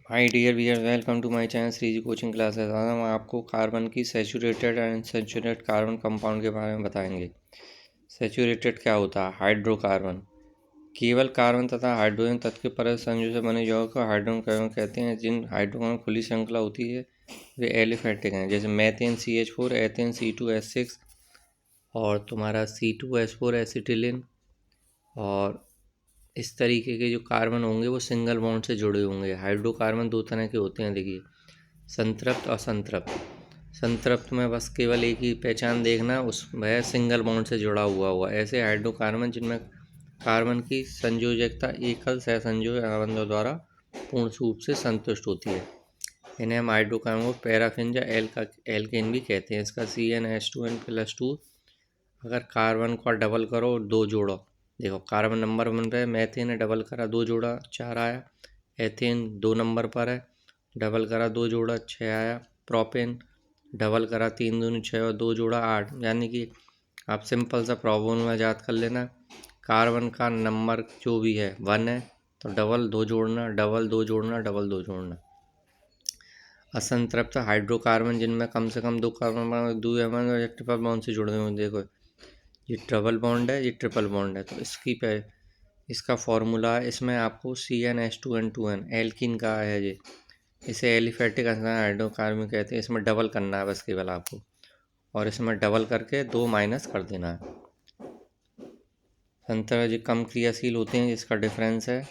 Hi dear viewers, welcome to my channel Shri ji coaching classes. आज हम आपको कार्बन की saturated and unsaturated carbon compound के बारे में बताएंगे। सैचुरेटेड क्या होता है? हाइड्रोकार्बन केवल कार्बन तथा हाइड्रोजन तत्व के परस्पर संयोजन से बने यौगिक को हाइड्रोकार्बन कहते हैं। जिन हाइड्रोकार्बन खुली श्रृंखला होती है वे एलिफेटिक हैं, जैसे मेथेन CH4, एथेन C2H6 और तुम्हारा C2H4 एसिटिलीन। और इस तरीके के जो कार्बन होंगे वो सिंगल बॉन्ड से जुड़े होंगे। हाइड्रोकार्बन दो तरह के होते हैं, देखिए, संतृप्त और असंतृप्त। संतृप्त में बस केवल एक ही पहचान देखना, उस वह सिंगल बॉन्ड से जुड़ा हुआ ऐसे हाइड्रोकार्बन जिनमें कार्बन की संयोजकता एकल सहसंयोजक बंधों द्वारा पूर्ण रूप से संतुष्ट होती है, इन्हें हम हाइड्रोकार्बन को पैराफिन या एल्केन भी कहते हैं। इसका CnH2n+2 अगर कार्बन को डबल करो और दो जोड़ो, देखो कार्बन नंबर 1 पे मेथेन है, डबल करा 2 जोड़ा 4 आया। एथेन 2 नंबर पर है, डबल करा 2 जोड़ा 6 आया। प्रोपेन डबल करा 3 दूनी 6 और 2 जोड़ा 8। यानी कि आप सिंपल सा प्रॉब्लम में याद कर लेना, कार्बन का नंबर जो भी है 1 है तो डबल 2 जोड़ना, डबल 2 जोड़ना, डबल 2 जोड़ना। असंतृप्त हाइड्रोकार्बन जिनमें कम से कम 2 कार्बन 2 एमन और ट्रिपल बॉन्ड से जुड़े हुए, देखो ये डबल बॉन्ड है, ये ट्रिपल बॉन्ड है, तो इसका फॉर्मूला इसमें आपको CnH2n2n एल्किन का है। ये इसे एलिफेटिक हाइड्रोकार्बन कहते हैं। इसमें डबल करना है बस केवल आपको, और इसमें डबल करके 2 माइनस कर देना है। संतरा जो कम क्रियाशील होते हैं जिसका डिफरेंस है,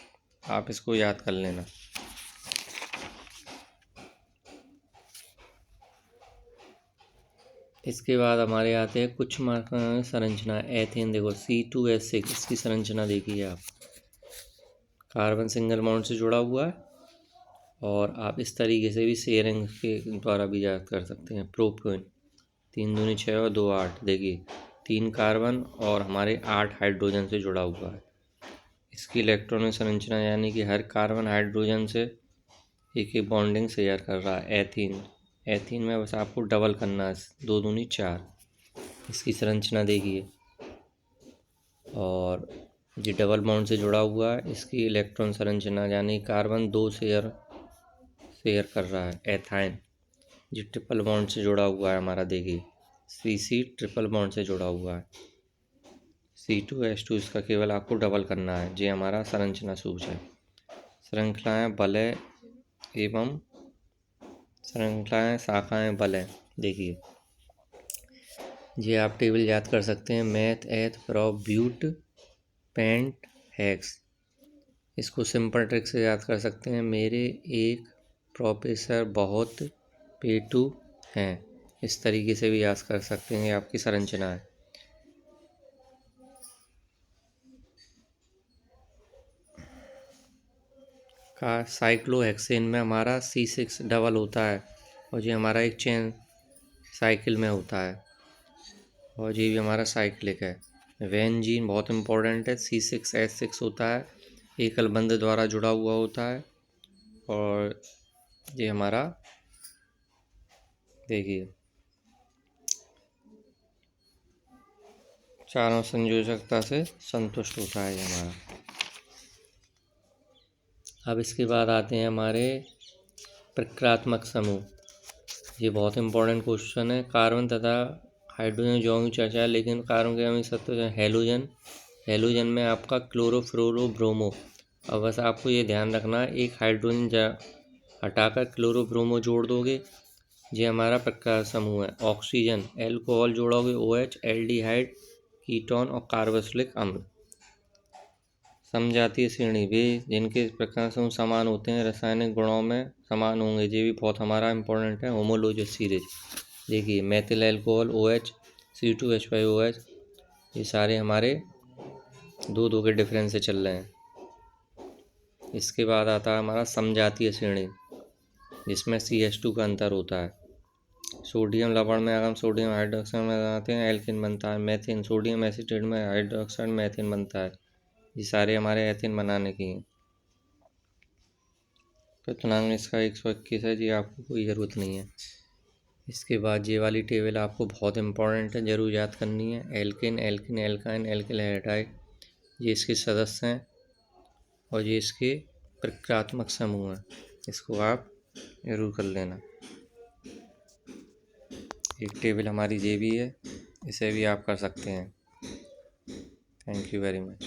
आप इसको याद कर लेना। इसके बाद हमारे आते हैं कुछ संरचना। एथेन देखो C2H6, इसकी संरचना देखिए आप, कार्बन सिंगल बॉन्ड से जुड़ा हुआ है, और आप इस तरीके से भी शेयरिंग के द्वारा भी याद कर सकते हैं। प्रोपेन 3 दूनी 6 और 2 8, देखिए 3 कार्बन और हमारे 8 हाइड्रोजन से जुड़ा हुआ है। इसकी इलेक्ट्रॉनिक संरचना यानी कि हर कार्बन हाइड्रोजन से एक बॉन्डिंग शेयर कर रहा है। एथीन में बस आपको डबल करना है, 2 दूनी 4। इसकी संरचना देखिए, और ये डबल बॉन्ड से जुड़ा हुआ है। इसकी इलेक्ट्रॉन संरचना यानी कार्बन 2 शेयर कर रहा है। एथाइन जो ट्रिपल बॉन्ड से जुड़ा हुआ है हमारा, देखिए CC ट्रिपल बॉन्ड से जुड़ा हुआ है। C2H2 इसका केवल आपको डबल करना है। ये हमारा संरचना सूच है। श्रृंखलाएं बलय एवं श्रृंखलाएं शाखाएं बलय, देखिए ये आप टेबल याद कर सकते हैं। Meth eth prop but pent hex, इसको सिंपल ट्रिक से याद कर सकते हैं। मेरे एक प्रोफेसर बहुत पेटू हैं, इस तरीके से भी याद कर सकते हैं। ये आपकी संरचना है। का साइक्लोहेक्सेन में हमारा C6 डबल होता है, और ये हमारा एक चेन साइकिल में होता है, और ये भी हमारा साइक्लिक है। वेंजीन बहुत इंपॉर्टेंट है, C6H6 होता है, एकल बंध द्वारा जुड़ा हुआ होता है, और ये हमारा देखिए चारों संयोजकता से संतुष्ट होता है ये हमारा। अब इसके बाद आते हैं हमारे प्रक्रियात्मक समूह। ये बहुत इंपॉर्टेंट क्वेश्चन है। कार्बन तथा हाइड्रोजन यौगिक चर्चा है, लेकिन कार्बन के अमीन सत्व हेलोजन में आपका क्लोरोफ्लोरो ब्रोमो। अब बस आपको ये ध्यान रखना है, एक हाइड्रोजन हटाकर क्लोरोब्रोमो जोड़ दोगे, ये हमारा प्रक्रिया समूह है। ऑक्सीजन एल्कोहल जोड़ोगे OH, एल्डिहाइड कीटोन और कार्बोक्सिलिक अम्ल। समजातीय श्रेणी वे जिनके प्रकार समूह समान होते हैं, रासायनिक गुणों में समान होंगे, ये भी बहुत हमारा इंपॉर्टेंट है। होमोलोगस सीरीज देखिए, मेथिल एल्कोहल OH, C2H5OH, ये सारे हमारे 2 के डिफरेंस से चल रहे हैं। इसके बाद आता है हमारा समजातीय श्रेणी, जिसमें CH2 का अंतर होता है। सोडियम लवण में अगर हम सोडियम हाइड्रोक्साइड में लगाते हैं एल्किन बनता है। मेथेन सोडियम एसिटेट में हाइड्रोक्साइड मेथेन बनता है। ये सारे हमारे एथेन बनाने की हैं। तो इतना इसका 121 है जी, आपको कोई ज़रूरत नहीं है। इसके बाद ये वाली टेबल आपको बहुत इंपॉर्टेंट है, ज़रूर याद करनी है। एल्किन एल्काइन एल्किल हैलाइड, ये इसके सदस्य हैं, और ये इसके प्रक्रियात्मक समूह हैं। इसको आप ज़रूर कर लेना। एक टेबल हमारी ये भी है, इसे भी आप कर सकते हैं। Thank you very much.